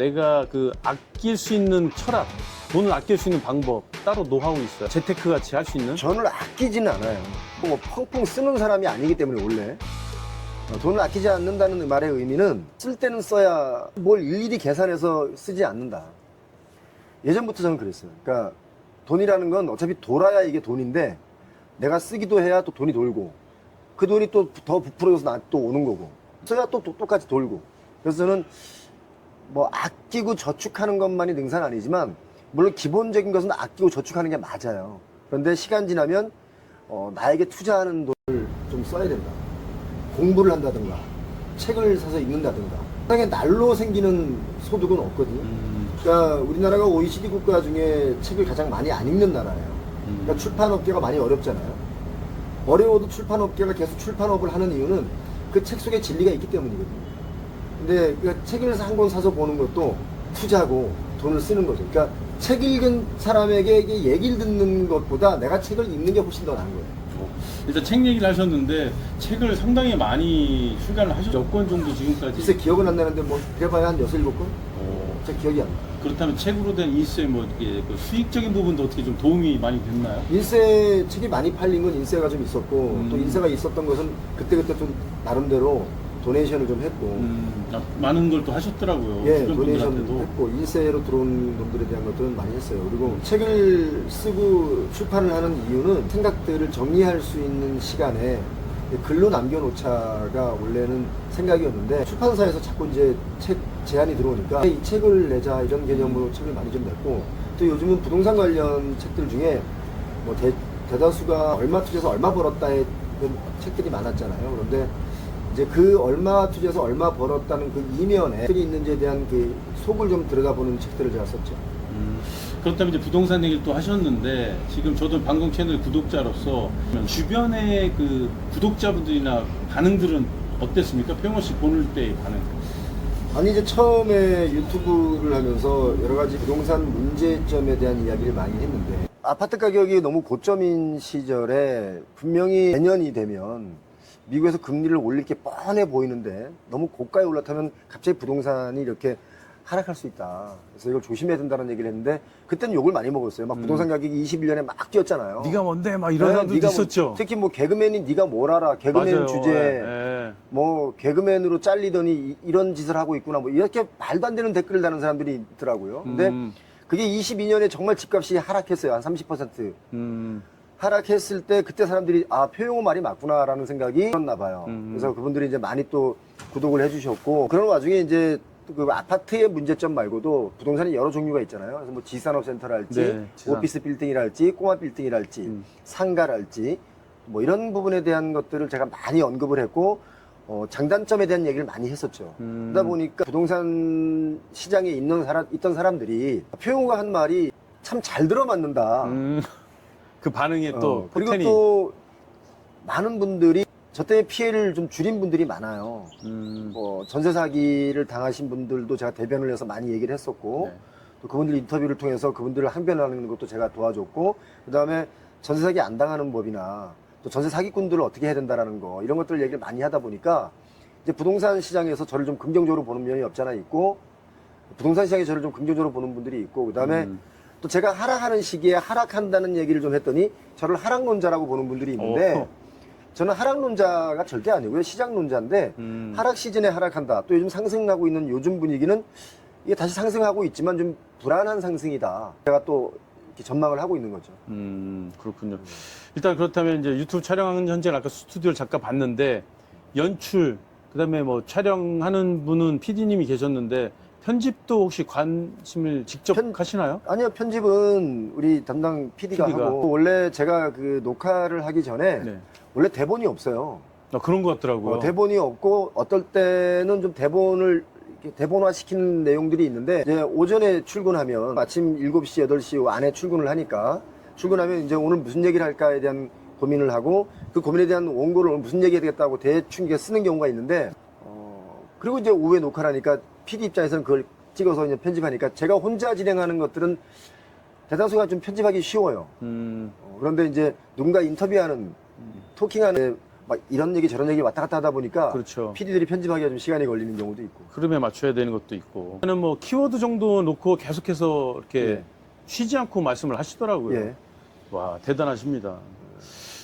내가 그 아낄 수 있는 철학, 돈을 아낄 수 있는 방법 따로 노하우 있어요? 재테크 같이 할 수 있는? 돈을 아끼지는 않아요. 뭐 펑펑 쓰는 사람이 아니기 때문에 원래 돈을 아끼지 않는다는 말의 의미는 쓸 때는 써야 뭘 일일이 계산해서 쓰지 않는다. 예전부터 저는 그랬어요. 그러니까 돈이라는 건 어차피 돌아야 이게 돈인데 내가 쓰기도 해야 또 돈이 돌고 그 돈이 또 더 부풀어져서 나한테 또 오는 거고 써야 또 똑같이 돌고. 그래서 저는 뭐 아끼고 저축하는 것만이 능사는 아니지만 물론 기본적인 것은 아끼고 저축하는 게 맞아요. 그런데 시간 지나면 나에게 투자하는 돈을 좀 써야 된다. 공부를 한다든가 책을 사서 읽는다든가 세상에 날로 생기는 소득은 없거든요. 그러니까 우리나라가 OECD 국가 중에 책을 가장 많이 안 읽는 나라예요. 그러니까 출판업계가 많이 어렵잖아요. 어려워도 출판업계가 계속 출판업을 하는 이유는 그 책 속에 진리가 있기 때문이거든요. 근데 그러니까 책을 한 권 사서 보는 것도 투자고 돈을 쓰는 거죠. 그러니까 책 읽은 사람에게 얘기를 듣는 것보다 내가 책을 읽는 게 훨씬 더 나은 거예요. 일단 책 얘기를 하셨는데 책을 상당히 많이 출간을 하셨죠. 몇 권 정도 지금까지? 글쎄 기억은 안 나는데 뭐 그래봐야 한 6, 7권? 제 기억이 안 나요. 그렇다면 책으로 된 인쇄 뭐 이게 그 수익적인 부분도 어떻게 좀 도움이 많이 됐나요? 인쇄 책이 많이 팔린 건 인쇄가 좀 있었고 또 인쇄가 있었던 것은 그때그때 좀 나름대로 도네이션을 좀 했고 많은 걸 또 하셨더라고요. 예, 주변 도네이션 분들한테도. 했고 인쇄로 들어온 놈들에 대한 것들은 많이 했어요. 그리고 책을 쓰고 출판을 하는 이유는 생각들을 정리할 수 있는 시간에 글로 남겨놓자가 원래는 생각이었는데 출판사에서 자꾸 이제 책 제안이 들어오니까 이 책을 내자 이런 개념으로 책을 많이 좀 냈고 또 요즘은 부동산 관련 책들 중에 뭐 대다수가 얼마 투자해서 얼마 벌었다의 책들이 많았잖아요. 그런데 이제 그 얼마 투자해서 얼마 벌었다는 그 이면에 책이 있는지에 대한 그 속을 좀 들여다보는 책들을 제가 썼죠. 그렇다면 이제 부동산 얘기를 또 하셨는데 지금 저도 방송 채널 구독자로서 주변의 그 구독자분들이나 반응들은 어땠습니까? 표영호 씨 보는 때의 반응. 아니 이제 처음에 유튜브를 하면서 여러 가지 부동산 문제점에 대한 이야기를 많이 했는데 아파트 가격이 너무 고점인 시절에 분명히 내년이 되면 미국에서 금리를 올릴 게 뻔해 보이는데 너무 고가에 올라타면 갑자기 부동산이 이렇게 하락할 수 있다. 그래서 이걸 조심해야 된다는 얘기를 했는데 그때는 욕을 많이 먹었어요. 막 부동산 가격이 21년에 막 뛰었잖아요. 네가 뭔데? 막 이런 사람들도 네가 있었죠. 특히 뭐 개그맨이 네가 뭘 알아? 개그맨 맞아요. 주제 예. 뭐 개그맨으로 잘리더니 이런 짓을 하고 있구나 뭐 이렇게 말도 안 되는 댓글을 다는 사람들이 있더라고요. 근데 그게 22년에 정말 집값이 하락했어요. 한 30%. 하락했을 때 그때 사람들이 아 표영호 말이 맞구나라는 생각이 들었나 봐요. 그래서 그분들이 이제 많이 또 구독을 해주셨고 그런 와중에 이제 그 아파트의 문제점 말고도 부동산이 여러 종류가 있잖아요. 그래서 뭐 지산업센터랄지 네, 지산. 오피스 빌딩이랄지 꼬마 빌딩이랄지 상가랄지 뭐 이런 부분에 대한 것들을 제가 많이 언급을 했고 장단점에 대한 얘기를 많이 했었죠. 그러다 보니까 부동산 시장에 있던 사람들이 표영호가 한 말이 참 잘 들어맞는다. 그 반응에 또 그리고 포텐이. 또 많은 분들이 저 때문에 피해를 좀 줄인 분들이 많아요. 뭐 전세 사기를 당하신 분들도 제가 대변을 해서 많이 얘기를 했었고 네. 또 그분들 인터뷰를 통해서 그분들을 항변하는 것도 제가 도와줬고 그 다음에 전세 사기 안 당하는 법이나 또 전세 사기꾼들을 어떻게 해야 된다라는 거 이런 것들 얘기를 많이 하다 보니까 이제 부동산 시장에서 저를 좀 긍정적으로 보는 면이 없잖아 있고 부동산 시장에 저를 좀 긍정적으로 보는 분들이 있고 그 다음에 또 제가 하락하는 시기에 하락한다는 얘기를 좀 했더니 저를 하락론자라고 보는 분들이 있는데 저는 하락론자가 절대 아니고요. 시장론자인데 하락 시즌에 하락한다. 또 요즘 상승하고 있는 요즘 분위기는 이게 다시 상승하고 있지만 좀 불안한 상승이다. 제가 또 이렇게 전망을 하고 있는 거죠. 그렇군요. 일단 그렇다면 이제 유튜브 촬영하는 현재 아까 스튜디오를 잠깐 봤는데 연출 그다음에 뭐 촬영하는 분은 PD님이 계셨는데 편집도 혹시 관심을 직접 하시나요? 아니요. 편집은 우리 담당 PD가 하고 원래 제가 그 녹화를 하기 전에 네. 원래 대본이 없어요. 그런 것 같더라고요. 대본이 없고 어떨 때는 좀 대본을 이렇게 대본화 시키는 내용들이 있는데 이제 오전에 출근하면 아침 7시, 8시 안에 출근을 하니까 출근하면 이제 오늘 무슨 얘기를 할까에 대한 고민을 하고 그 고민에 대한 원고를 오늘 무슨 얘기 해야겠다고 대충 이게 쓰는 경우가 있는데 그리고 이제 오후에 녹화를 하니까 PD 입장에서는 그걸 찍어서 이제 편집하니까 제가 혼자 진행하는 것들은 대다수가 좀 편집하기 쉬워요. 그런데 이제 누군가 인터뷰하는 토킹하는 막 이런 얘기 저런 얘기 왔다 갔다 하다 보니까 그렇죠. PD들이 편집하기가 좀 시간이 걸리는 경우도 있고. 흐름에 맞춰야 되는 것도 있고. 저는 뭐 키워드 정도 놓고 계속해서 이렇게 예. 쉬지 않고 말씀을 하시더라고요. 예. 와, 대단하십니다.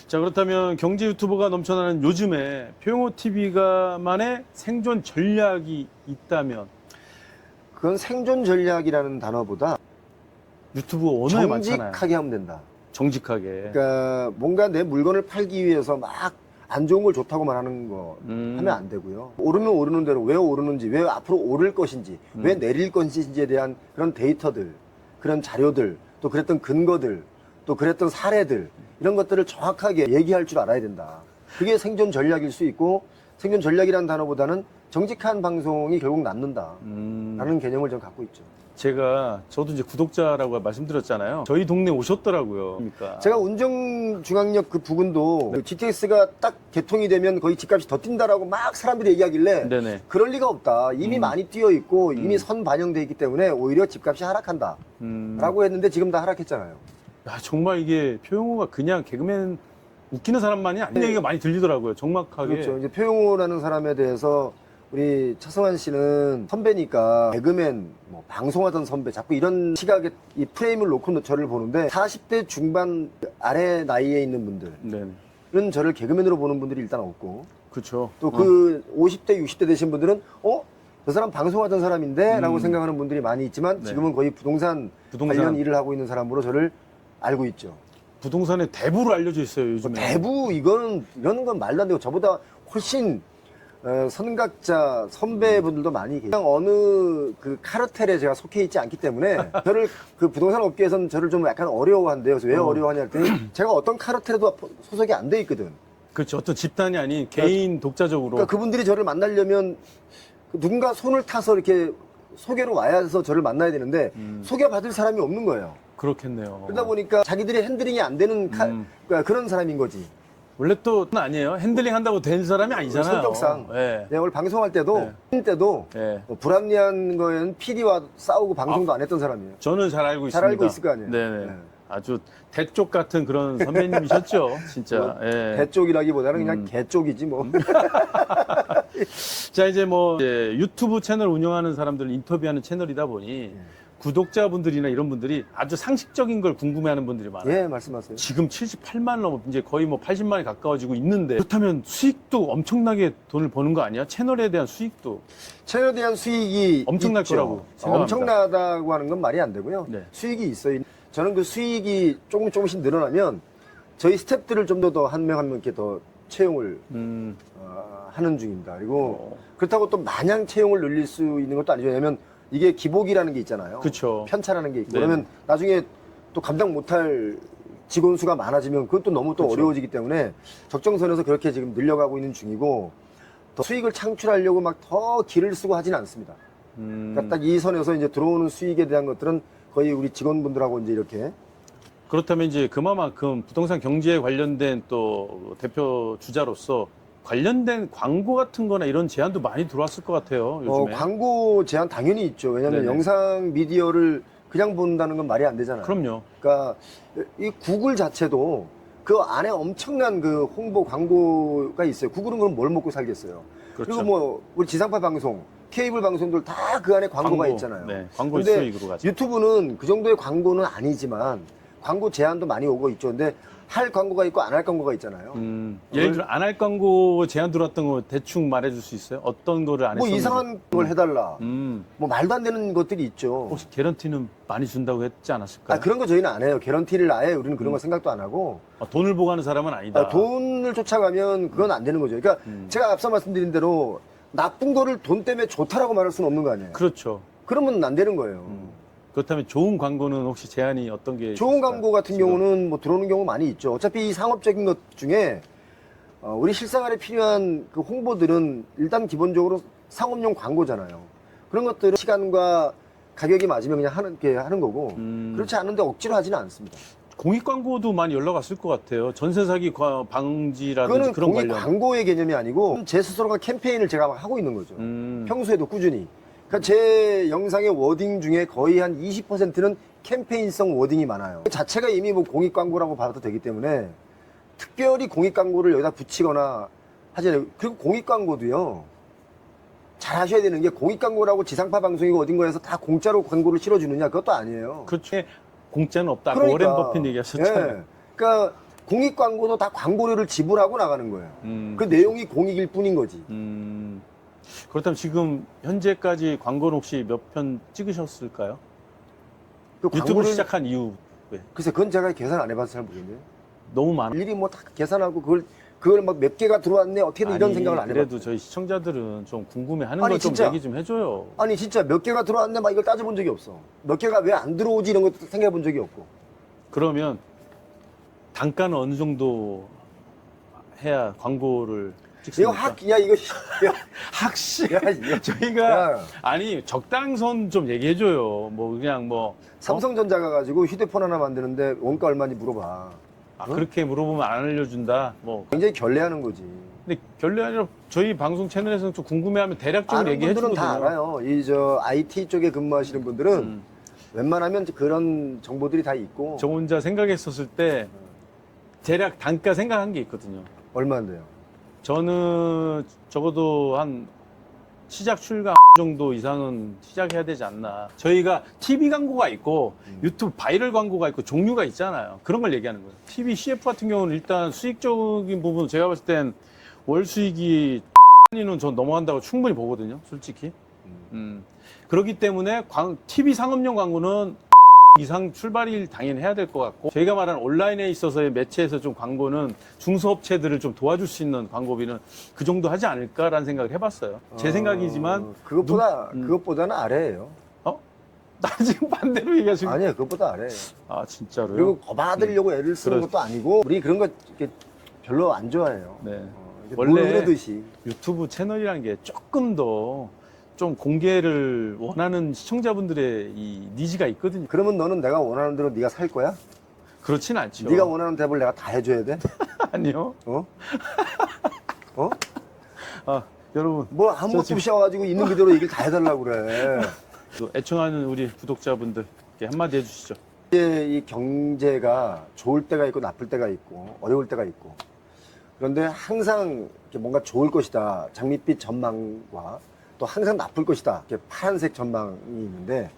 자, 그렇다면 경제 유튜버가 넘쳐나는 요즘에 표용호 TV가만의 생존 전략이 있다면 그건 생존 전략이라는 단어보다 유튜브 언어에 많잖아요. 정직하게 하면 된다. 정직하게. 그러니까 뭔가 내 물건을 팔기 위해서 막 안 좋은 걸 좋다고 말하는 거 하면 안 되고요. 오르면 오르는 대로 왜 오르는지, 왜 앞으로 오를 것인지, 왜 내릴 것인지에 대한 그런 데이터들, 그런 자료들, 또 그랬던 근거들, 또 그랬던 사례들, 이런 것들을 정확하게 얘기할 줄 알아야 된다. 그게 생존 전략일 수 있고, 생존 전략이라는 단어보다는 정직한 방송이 결국 남는다. 라는 개념을 좀 갖고 있죠. 저도 이제 구독자라고 말씀드렸잖아요. 저희 동네 오셨더라고요. 그러니까. 제가 운정중앙역 그 부근도 그 GTX가 딱 개통이 되면 거의 집값이 더 뛴다라고 막 사람들이 얘기하길래 네네. 그럴 리가 없다. 이미 많이 뛰어 있고 이미 선 반영돼 있기 때문에 오히려 집값이 하락한다. 라고 했는데 지금 다 하락했잖아요. 야, 정말 이게 표용호가 그냥 개그맨 웃기는 사람만이 아닌 얘기가 많이 들리더라고요. 정확하게. 그렇죠. 이제 표용호라는 사람에 대해서 우리 차성환 씨는 선배니까 개그맨, 뭐 방송하던 선배, 자꾸 이런 시각에 이 프레임을 놓고 저를 보는데 40대 중반 아래 나이에 있는 분들은 네네. 저를 개그맨으로 보는 분들이 일단 없고 그렇죠. 또 그 50대, 60대 되신 분들은 저 사람 방송하던 사람인데 라고 생각하는 분들이 많이 있지만 네. 지금은 거의 부동산 관련 일을 하고 있는 사람으로 저를 알고 있죠. 부동산의 대부로 알려져 있어요, 요즘에. 대부 이런 건 말도 안 되고 저보다 훨씬 선각자 선배분들도 많이 계세요. 그냥 어느 그 카르텔에 제가 속해 있지 않기 때문에 저를 그 부동산 업계에서는 저를 좀 약간 어려워한대요. 그래서 왜 어려워하냐 했더니 제가 어떤 카르텔에도 소속이 안 돼 있거든. 그렇죠. 어떤 집단이 아닌 개인 독자적으로. 그러니까 그분들이 저를 만나려면 누군가 손을 타서 이렇게 소개로 와야 해서 저를 만나야 되는데 소개받을 사람이 없는 거예요. 그렇겠네요. 그러다 보니까 자기들이 핸들링이 안 되는 그러니까 그런 사람인 거지. 원래 또 아니에요. 핸들링 한다고 된 사람이 아니잖아요. 성격상. 네. 내가 오늘 방송할 때도 네. 뭐 불합리한 거에는 PD와 싸우고 방송도 안 했던 사람이에요. 저는 잘 알고 잘 있습니다. 알고 있을 거 아니에요. 네네. 네. 아주 대쪽 같은 그런 선배님이셨죠, 진짜. 뭐, 예. 대쪽이라기보다는 그냥 개쪽이지 뭐. 자, 이제 유튜브 채널 운영하는 사람들 인터뷰하는 채널이다 보니 구독자분들이나 이런 분들이 아주 상식적인 걸 궁금해하는 분들이 많아요. 예, 말씀하세요. 지금 78만 넘어 이제 거의 뭐 80만이 가까워지고 있는데 그렇다면 수익도 엄청나게 돈을 버는 거 아니야? 채널에 대한 수익도. 채널에 대한 수익이 엄청날 있죠. 거라고 생각합니다. 엄청나다고 하는 건 말이 안 되고요. 네. 수익이 있어요. 저는 그 수익이 조금씩 늘어나면 저희 스태프들을 좀 더 한 명 한 명 이렇게 더 채용을 하는 중입니다. 그리고 그렇다고 또 마냥 채용을 늘릴 수 있는 것도 아니죠. 왜냐면 이게 기복이라는 게 있잖아요. 그쵸. 편차라는 게 있고. 네. 그러면 나중에 또 감당 못할 직원 수가 많아지면 그것도 너무 또 그쵸. 어려워지기 때문에 적정선에서 그렇게 지금 늘려가고 있는 중이고 더 수익을 창출하려고 막 더 기를 쓰고 하지는 않습니다. 그러니까 딱 이 선에서 이제 들어오는 수익에 대한 것들은 거의 우리 직원분들하고 이제 이렇게 그렇다면 이제 그만큼 부동산 경제에 관련된 또 대표 주자로서 관련된 광고 같은 거나 이런 제안도 많이 들어왔을 것 같아요, 요즘에. 광고 제한 당연히 있죠. 왜냐하면 네네. 영상 미디어를 그냥 본다는 건 말이 안 되잖아요. 그럼요. 그러니까 이 구글 자체도 그 안에 엄청난 그 홍보 광고가 있어요. 구글은 그럼 뭘 먹고 살겠어요. 그렇죠. 리고 뭐 우리 지상파 방송, 케이블 방송들 다 그 안에 광고가 있잖아요. 네, 광고 근데 수익으로 가죠. 유튜브는 그 정도의 광고는 아니지만 광고 제한도 많이 오고 있죠. 근데 할 광고가 있고 안 할 광고가 있잖아요. 예를 들어 안 할 광고 제안 들어왔던 거 대충 말해줄 수 있어요? 어떤 거를 안 뭐 했었는지. 이상한 걸 해달라. 음. 뭐 말도 안 되는 것들이 있죠. 혹시 개런티는 많이 준다고 했지 않았을까요? 그런 거 저희는 안 해요. 개런티를 아예 우리는 그런 거 생각도 안 하고 돈을 보고 하는 사람은 아니다. 돈을 쫓아가면 그건 안 되는 거죠. 그러니까 제가 앞서 말씀드린 대로 나쁜 거를 돈 때문에 좋다라고 말할 수는 없는 거 아니에요. 그렇죠. 그러면 안 되는 거예요. 그렇다면 좋은 광고는 혹시 제안이 어떤 게 좋은 있을까요? 광고 같은 지금? 경우는 뭐 들어오는 경우 많이 있죠. 어차피 이 상업적인 것 중에 우리 실생활에 필요한 그 홍보들은 일단 기본적으로 상업용 광고잖아요. 그런 것들은 시간과 가격이 맞으면 그냥 하는 거고 그렇지 않은데 억지로 하지는 않습니다. 공익 광고도 많이 연락 왔을 것 같아요. 전세 사기 방지라든지 그거는 그런 공익 관련. 광고의 개념이 아니고 제 스스로가 캠페인을 제가 막 하고 있는 거죠. 평소에도 꾸준히. 그러니까 제 영상의 워딩 중에 거의 한 20%는 캠페인성 워딩이 많아요. 그 자체가 이미 뭐 공익 광고라고 봐도 되기 때문에 특별히 공익 광고를 여기다 붙이거나 하잖아요. 그리고 공익 광고도요. 잘 하셔야 되는 게 공익 광고라고 지상파 방송이고 어딘가에서 다 공짜로 광고를 실어주느냐 그것도 아니에요. 그렇죠. 공짜는 없다. 그러니까. 오렌 버핏 얘기하셨잖아요. 예. 그러니까 공익 광고도 다 광고료를 지불하고 나가는 거예요. 그 내용이 공익일 뿐인 거지. 그렇다면 지금 현재까지 광고는 혹시 몇 편 찍으셨을까요? 그 유튜브 광고를- 시작한 이후 왜? 글쎄 그건 제가 계산 안 해봐서 잘 모르겠네요. 너무 많아. 일일이 뭐 다 계산하고 그걸 막 몇 개가 들어왔네 어떻게든 이런 생각을 안 그래도 해봤어요. 저희 시청자들은 좀 궁금해하는 아니, 거 좀 진짜. 얘기 좀 해줘요. 아니 진짜 몇 개가 들어왔네 막 이걸 따져본 적이 없어. 몇 개가 왜 안 들어오지 이런 것도 생각해 본 적이 없고. 그러면 단가는 어느 정도 해야 광고를 이거 찍습니까? 야 이거 학식. 야, 이거 저희가 야. 아니 적당선 좀 얘기해줘요. 뭐 그냥 뭐 삼성전자가 가지고 휴대폰 하나 만드는데 원가 얼마인지 물어봐. 그렇게 물어보면 안 알려준다. 뭐 굉장히 결례하는 거지. 근데 결례 아니라 저희 방송 채널에서는 좀 궁금해하면 대략적으로 아는 얘기해 분들은 주거든요. 다 알아요. 이 저 IT 쪽에 근무하시는 분들은 웬만하면 그런 정보들이 다 있고. 저 혼자 생각했었을 때 대략 단가 생각한 게 있거든요. 얼마인데요? 저는 적어도 한 시작 출가 정도 이상은 시작해야 되지 않나. 저희가 TV 광고가 있고 유튜브 바이럴 광고가 있고 종류가 있잖아요. 그런 걸 얘기하는 거예요. TV CF 같은 경우는 일단 수익적인 부분 제가 봤을 땐 월 수익이 는 전 넘어간다고 충분히 보거든요. 솔직히. 그렇기 때문에 TV 상업용 광고는 이상 출발일 당연히 해야 될 것 같고 저희가 말하는 온라인에 있어서의 매체에서 좀 광고는 중소업체들을 좀 도와줄 수 있는 광고비는 그 정도 하지 않을까라는 생각을 해봤어요. 제 생각이지만 그것보다는 아래예요. 나 지금 반대로 얘기하시고 아니에요, 그것보다 아래예요. 아 진짜로요? 그리고 거봐들려고 애를 쓰는 그렇죠. 것도 아니고 우리 그런 거 이렇게 별로 안 좋아해요. 네. 원래 원래 흐르듯이. 유튜브 채널이라는 게 조금 더 좀 공개를 원하는 시청자분들의 이 니즈가 있거든요. 그러면 너는 내가 원하는 대로 네가 살 거야? 그렇진 않죠. 네가 원하는 대로 내가 다 해줘야 돼? 아니요. 어? 어? 아 여러분 뭐 아무것도 저 지금- 없이 와가지고 있는 그대로 얘기를 다 해달라고 그래. 또 애청하는 우리 구독자분들께 한마디 해주시죠. 이제 이 경제가 좋을 때가 있고 나쁠 때가 있고 어려울 때가 있고 그런데 항상 이렇게 뭔가 좋을 것이다 장밋빛 전망과 또 항상 나쁠 것이다 이렇게 파란색 전망이 있는데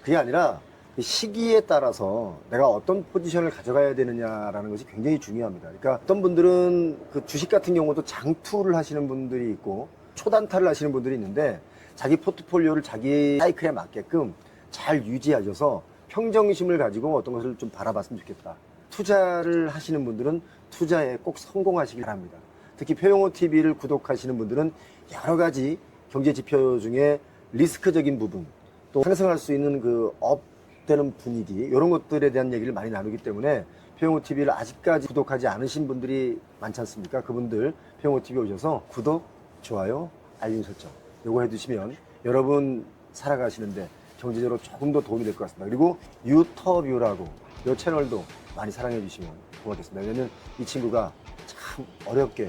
그게 아니라 이 시기에 따라서 내가 어떤 포지션을 가져가야 되느냐라는 것이 굉장히 중요합니다. 그러니까 어떤 분들은 그 주식 같은 경우도 장투를 하시는 분들이 있고 초단타를 하시는 분들이 있는데 자기 포트폴리오를 자기 사이클에 맞게끔 잘 유지하셔서 평정심을 가지고 어떤 것을 좀 바라봤으면 좋겠다. 투자를 하시는 분들은 투자에 꼭 성공하시기 바랍니다. 특히 표용호 TV를 구독하시는 분들은 여러 가지 경제 지표 중에 리스크적인 부분, 또 상승할 수 있는 그 업되는 분위기, 이런 것들에 대한 얘기를 많이 나누기 때문에 표용호 TV를 아직까지 구독하지 않으신 분들이 많지 않습니까? 그분들 표용호 TV 오셔서 구독, 좋아요, 알림 설정 요거 해두시면 여러분 살아가시는데 경제적으로 조금 더 도움이 될 것 같습니다. 그리고 유터뷰라고 이 채널도 많이 사랑해 주시면 고맙겠습니다. 왜냐면 이 친구가 참 어렵게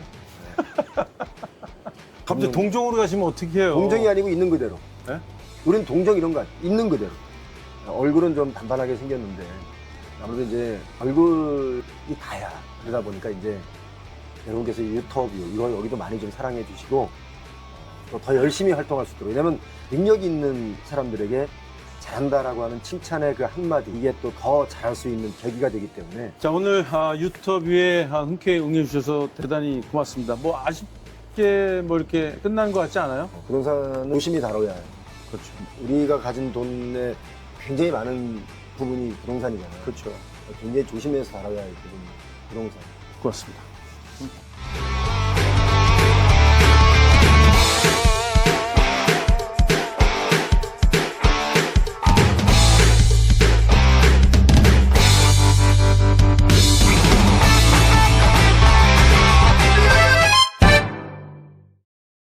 갑자기 동종으로 가시면 어떻게 해요? 동정이 아니고 있는 그대로. 네? 우린 동정 이런 거 있는 그대로. 얼굴은 좀 단단하게 생겼는데 아무래도 이제 얼굴이 다야. 그러다 보니까 이제 여러분께서 유터뷰 이거 여기도 많이 좀 사랑해 주시고 또 더 열심히 활동할 수 있도록. 왜냐면 능력이 있는 사람들에게 잘한다라고 하는 칭찬의 그 한마디 이게 또 더 잘할 수 있는 계기가 되기 때문에 자 오늘 유튜브에 흔쾌히 응해주셔서 대단히 고맙습니다. 뭐 아쉽게 뭐 이렇게 끝난 것 같지 않아요? 부동산은 조심히 다뤄야 해요. 그렇죠. 우리가 가진 돈의 굉장히 많은 부분이 부동산이잖아요. 그렇죠. 굉장히 조심해서 다뤄야 할 부분이 부동산. 고맙습니다.